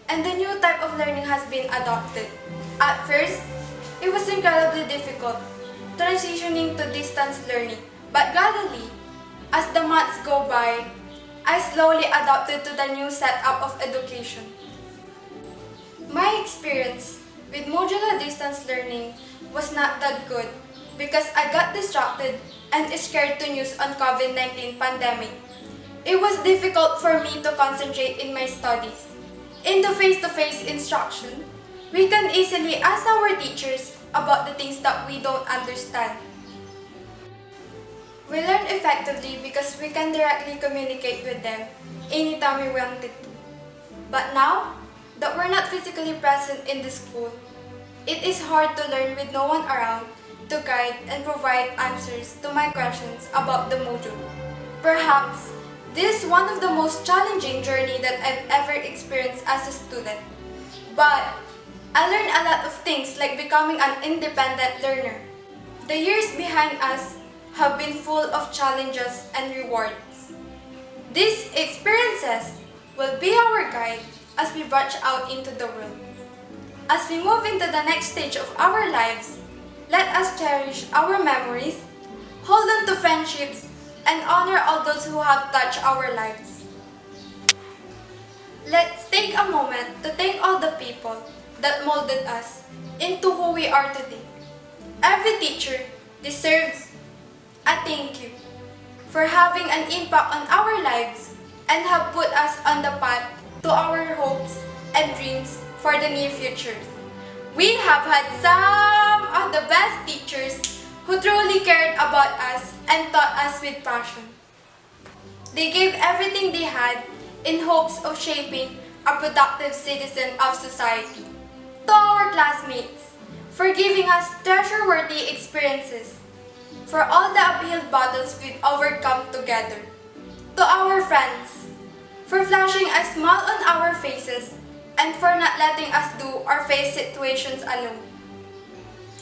and the new type of learning has been adopted. At first, it was incredibly difficult, transitioning to distance learning, but gradually, as the months go by, I slowly adapted to the new setup of education. My experience with modular distance learning was not that good because I got distracted and scared to news on COVID-19 pandemic. It was difficult for me to concentrate in my studies. In the face-to-face instruction, we can easily ask our teachers about the things that we don't understand. We learn effectively because we can directly communicate with them anytime we wanted to. But now that we're not physically present in the school, it is hard to learn with no one around to guide and provide answers to my questions about the module. Perhaps this is one of the most challenging journey that I've ever experienced as a student. But I learned a lot of things like becoming an independent learner. The years behind us have been full of challenges and rewards. These experiences will be our guide as we branch out into the world. As we move into the next stage of our lives, let us cherish our memories, hold on to friendships, and honor all those who have touched our lives. Let's take a moment to thank all the people that molded us into who we are today. Every teacher deserves a thank you for having an impact on our lives and have put us on the path to our hopes and dreams for the near future. We have had some of the best teachers who truly cared about us and taught us with passion. They gave everything they had in hopes of shaping a productive citizen of society. To our classmates, for giving us treasure-worthy experiences, for all the uphill battles we've overcome together. To our friends, for flashing a smile on our faces and for not letting us do or face situations alone.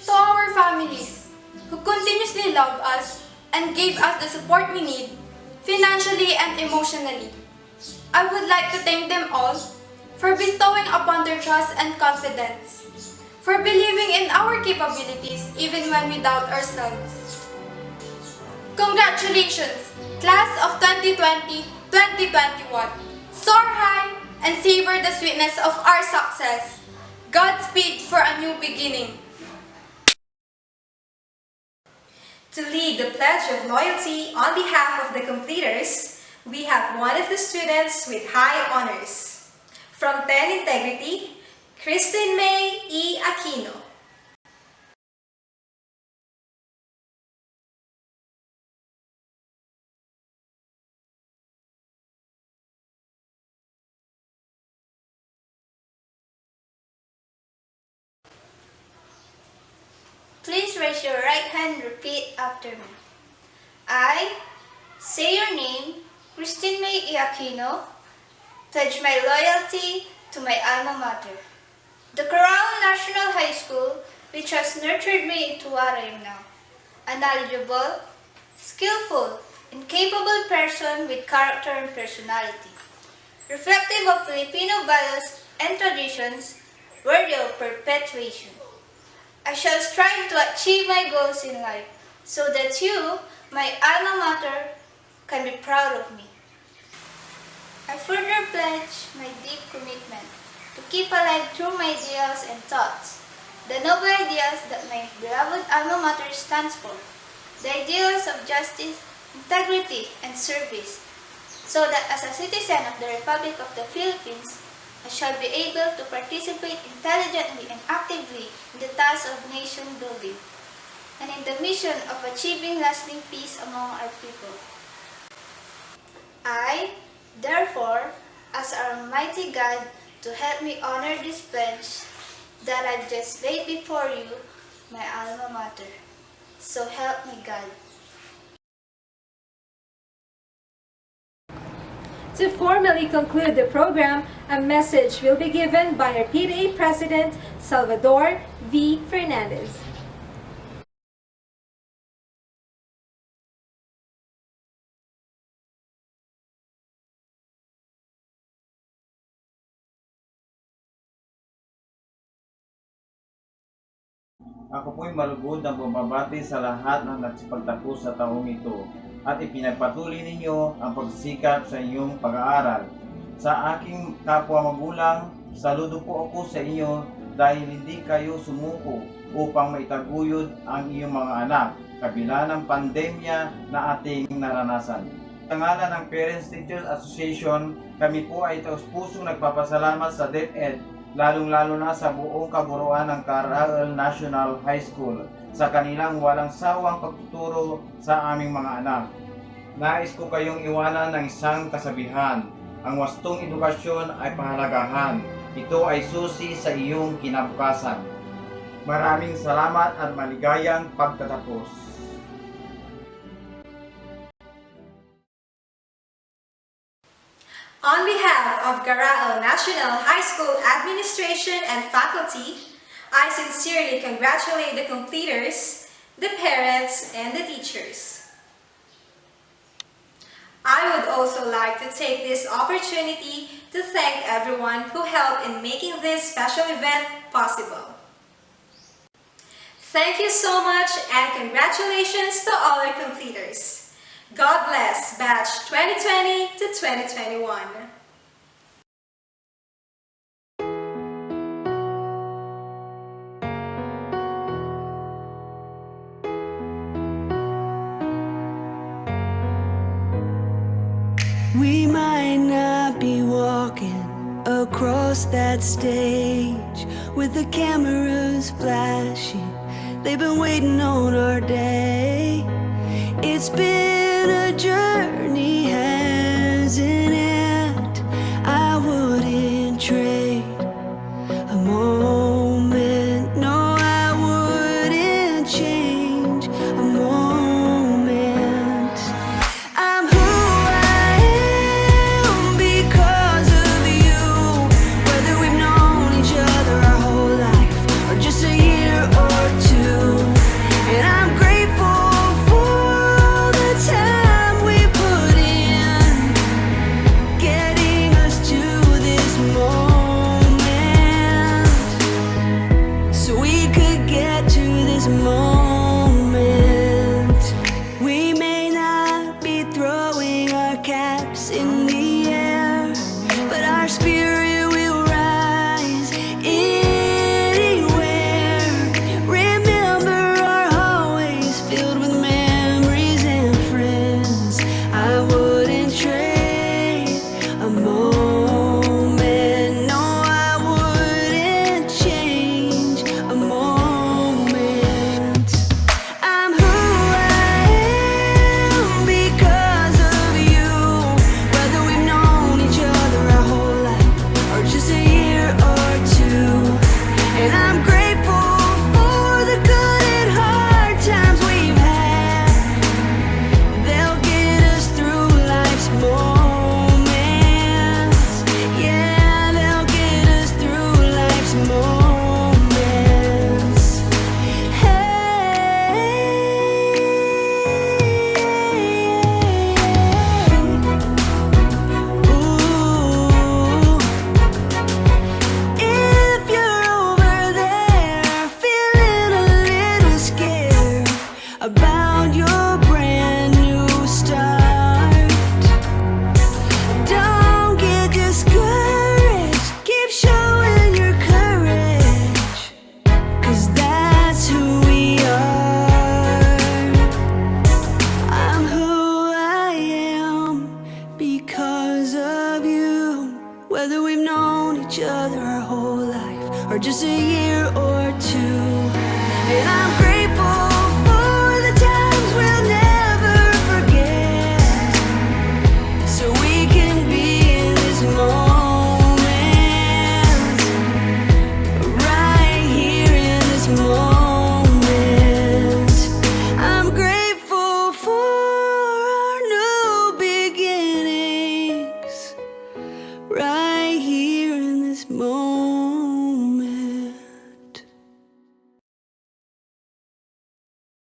To our families, who continuously love us and gave us the support we need, financially and emotionally, I would like to thank them all for bestowing upon their trust and confidence, for believing in our capabilities even when we doubt ourselves. Congratulations, Class of 2020-2021. Soar high and savor the sweetness of our success. Godspeed for a new beginning. To lead the Pledge of Loyalty on behalf of the completers, we have one of the students with high honors. From 10 Integrity, Christine May E. Aquino. Please raise your right hand and repeat after me. I say your name, Christine May E. Aquino, pledge my loyalty to my alma mater, the Carao National High School, which has nurtured me into what I am now, a knowledgeable, skillful, and capable person with character and personality, reflective of Filipino values and traditions worthy of perpetuation. I shall strive to achieve my goals in life so that you, my alma mater, can be proud of me. I further pledge my deep commitment to keep alive through my ideals and thoughts the noble ideals that my beloved alma mater stands for, the ideals of justice, integrity, and service, so that as a citizen of the Republic of the Philippines, I shall be able to participate intelligently and actively in the task of nation building and in the mission of achieving lasting peace among our people. I, therefore, ask our Almighty God to help me honor this pledge that I've just laid before you, my alma mater. So help me God. To formally conclude the program, a message will be given by our PTA President, Salvador V. Fernandez. Ako po'y malugod na bumabati sa lahat ng nagsipagtapos sa taong ito at ipinagpatuloy ninyo ang pagsisikap sa inyong pag-aaral. Sa aking kapwa magulang, saludo po ako sa inyo dahil hindi kayo sumuko upang maitaguyod ang iyong mga anak kabila ng pandemya na ating naranasan. Sa ngalan ng Parents Teachers Association, kami po ay taus-pusong nagpapasalamat sa DepEd, lalong-lalo na sa buong kaburuan ng Carao National High School sa kanilang walang sawang pagtuturo sa aming mga anak. Nais ko kayong iwanan ng isang kasabihan, ang wastong edukasyon ay pahalagahan. Ito ay susi sa iyong kinabukasan. Maraming salamat at maligayang pagtatapos. On behalf of Carao National High School Administration and faculty, I sincerely congratulate the completers, the parents, and the teachers. I would also like to take this opportunity to thank everyone who helped in making this special event possible. Thank you so much and congratulations to all our completers. God bless Batch 2020 to 2021. We might not be walking across that stage with the cameras flashing. They've been waiting on our day. It's been a journey, hasn't it? I wouldn't trade a moment. No, I wouldn't change a moment. I'm who I am because of you. Whether we've known whole life or just a year or two. And I'm grateful